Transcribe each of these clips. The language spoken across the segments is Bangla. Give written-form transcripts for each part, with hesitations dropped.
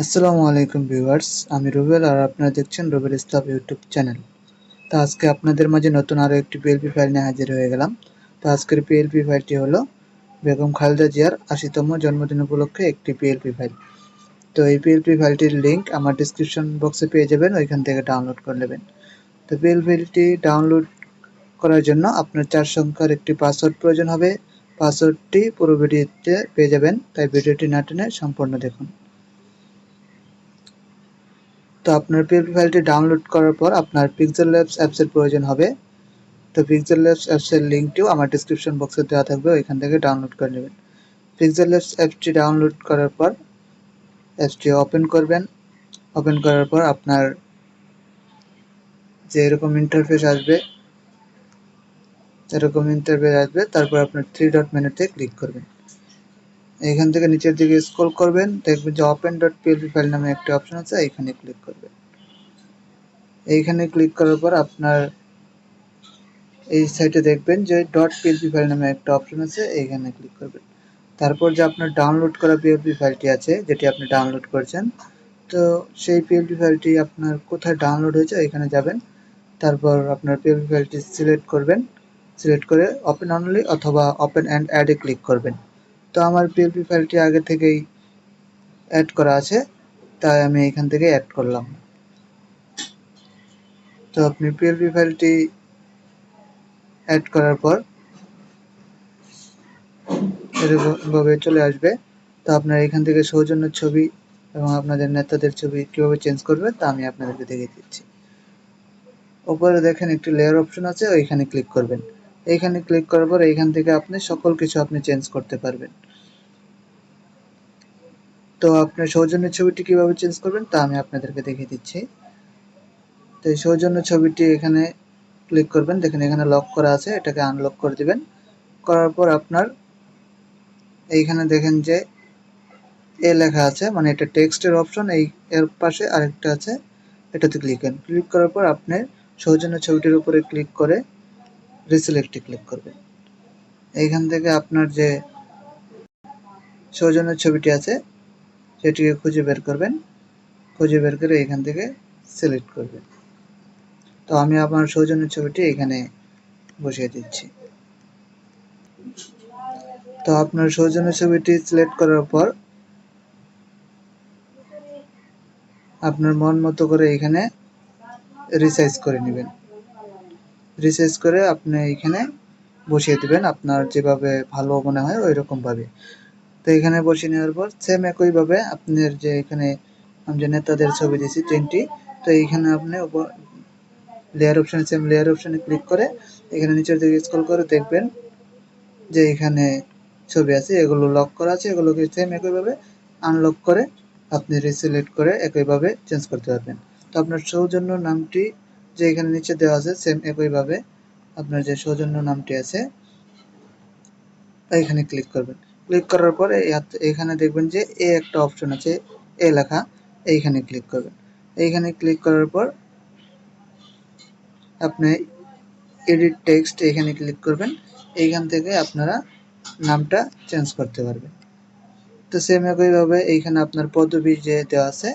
আসসালামু আলাইকুম ভিউয়ার্স, আমি রুবেল আর আপনারা দেখছেন রুবেল ইসলাম ইউটিউব চ্যানেল। তো আজকে আপনাদের মাঝে নতুন আরও একটি পিএলপি ফাইল নিয়ে হাজির হয়ে গেলাম। তো আজকের পিএলপি ফাইলটি হলো বেগম খালেদা জিয়ার ৮০তম জন্মদিন উপলক্ষে একটি পিএলপি ফাইল। তো এই পিএলপি ফাইলটির লিঙ্ক আমার ডিসক্রিপশন বক্সে পেয়ে যাবেন, ওইখান থেকে ডাউনলোড করে নেবেন। তো পিএলপি ফাইলটি ডাউনলোড করার জন্য আপনার ৪ সংখ্যার একটি পাসওয়ার্ড প্রয়োজন হবে। পাসওয়ার্ডটি পুরো ভিডিওতে পেয়ে যাবেন, তাই ভিডিওটি না টেনে সম্পূর্ণ দেখুন। তো আপনার পিএলপি ফাইলটি ডাউনলোড করার পর আপনার পিক্সেল ল্যাবস অ্যাপসের প্রয়োজন হবে। তো পিক্সেল ল্যাবস অ্যাপসের লিঙ্কটিও আমার ডিসক্রিপশন বক্সে দেওয়া থাকবে, ওইখান থেকে ডাউনলোড করে নেবেন। পিক্সেল ল্যাবস অ্যাপসটি ডাউনলোড করার পর অ্যাপসটি ওপেন করবেন। ওপেন করার পর আপনার যে এরকম ইন্টারফেস আসবে, তারপর আপনার 3 ডট মেনুতে ক্লিক করবেন। এইখান থেকে নিচের দিকে স্ক্রল করবেন, দেখবেন যে ওপেন ডট পিএলপি ফাইল নামে একটি অপশন আছে, এইখানে ক্লিক করবেন। এইখানে ক্লিক করার পর আপনার এই সাইটে দেখবেন যে ডট পিএলপি ফাইল নামে একটা অপশন আছে, এইখানে ক্লিক করবেন। তারপর যে আপনার ডাউনলোড করা পিএলপি ফাইলটি আছে, যেটি আপনি ডাউনলোড করেছেন, তো সেই পিএলপি ফাইলটি আপনার কোথায় ডাউনলোড হয়েছে এখানে যাবেন। তারপর আপনার পিএলপি ফাইলটি সিলেক্ট করবেন, সিলেক্ট করে ওপেন অনলি অথবা ওপেন অ্যান্ড অ্যাডে ক্লিক করবেন। তো আমার পিএলপি ফাইলটি আগে থেকেই অ্যাড করা আছে, তাই আমি এখান থেকে অ্যাড করলাম। তো আপনি পিএলপি ফাইলটি অ্যাড করার পর এরকমভাবে চলে আসবে। তো আপনার এখান থেকে সৌজন্যের ছবি এবং আপনাদের নেতাদের ছবি কীভাবে চেঞ্জ করবে তা আমি আপনাদেরকে দেখিয়ে দিচ্ছি। উপরে দেখেন একটি লেয়ার অপশন আছে, ওইখানে ক্লিক করবেন। এইখানে ক্লিক করার পর এইখান থেকে আপনি সকল কিছু আপনি চেঞ্জ করতে পারবেন। তো আপনার সৌজন্যের ছবিটি কীভাবে চেঞ্জ করবেন তা আমি আপনাদেরকে দেখিয়ে দিচ্ছি। তো এই সৌজন্য ছবিটি এখানে ক্লিক করবেন, দেখেন এখানে লক করা আছে, এটাকে আনলক করে দিবেন। করার পর আপনার এইখানে দেখেন যে এ লেখা আছে, মানে এটা টেক্সটের অপশন, এই এর পাশে আরেকটা আছে, এটাতে ক্লিক করার পর আপনি সৌজন্য ছবিটির উপরে ক্লিক করে রিসিলেক্টে ক্লিক করবেন। এইখান থেকে আপনার যে সৌজন্যের ছবিটি আছে সেটিকে খুঁজে বের করবেন, খুঁজে বের করে এখান থেকে সিলেক্ট করবেন। তো আমি আমার সৌজন্যের ছবিটি এখানে বসিয়ে দিচ্ছি। তো আপনার সৌজন্যের ছবিটি সিলেক্ট করার পর আপনার মন মতো করে এখানে রিসাইজ করে নেবেন। রিসাইজ করে আপনি এখানে বসিয়ে দিবেন আপনার যেভাবে ভালো মনে হয় ওই রকমভাবে। তো এখানে বসিয়ে নেওয়ার পর সেম একইভাবে আপনার যে এখানে আমি যে নেতাদের ছবি দিয়েছি 3টি, তো এইখানে আপনি লেয়ার অপশানে সেম লেয়ার অপশানে ক্লিক করে এখানে নিচের দিকে স্ক্রল করে দেখবেন যে এখানে ছবি আছে, এগুলো লক করা আছে, এগুলোকে সেম একইভাবে আনলক করে আপনি রিসিলেক্ট করে একইভাবে চেঞ্জ করতে পারবেন। তো আপনার সৌজন্য নামটি যে এখানে নিচে দেওয়া আছে, সেম একইভাবে আপনার যে সৌজন্য নামটি আছে এখানে ক্লিক করবেন। ক্লিক করার পরে এখানে দেখবেন যে এ একটা অপশন আছে, এ লেখা, এইখানে ক্লিক করবেন। এইখানে ক্লিক করার পর আপনি এডিট টেক্সট এখানে ক্লিক করবেন। এইখান থেকে আপনারা নামটা চেঞ্জ করতে পারবেন। তো সেম একইভাবে এইখানে আপনার পদবি যে দেওয়া আছে,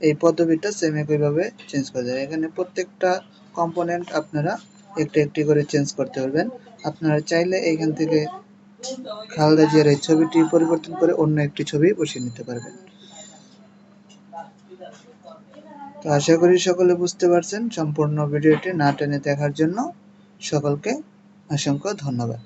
এই পদবিটা সেম একইভাবে চেঞ্জ করে দেবেন। এখানে প্রত্যেকটা কম্পোনেন্ট আপনারা একটু একটি করে চেঞ্জ করতে পারবেন। আপনারা চাইলে এইখান থেকে খালেদা জিয়ার এই ছবিটি পরিবর্তন করে অন্য একটি ছবি বসিয়ে নিতে পারবেন। তো আশা করি সকলে বুঝতে পারছেন। সম্পূর্ণ ভিডিওটি না টেনে দেখার জন্য সকলকে অসংখ্য ধন্যবাদ।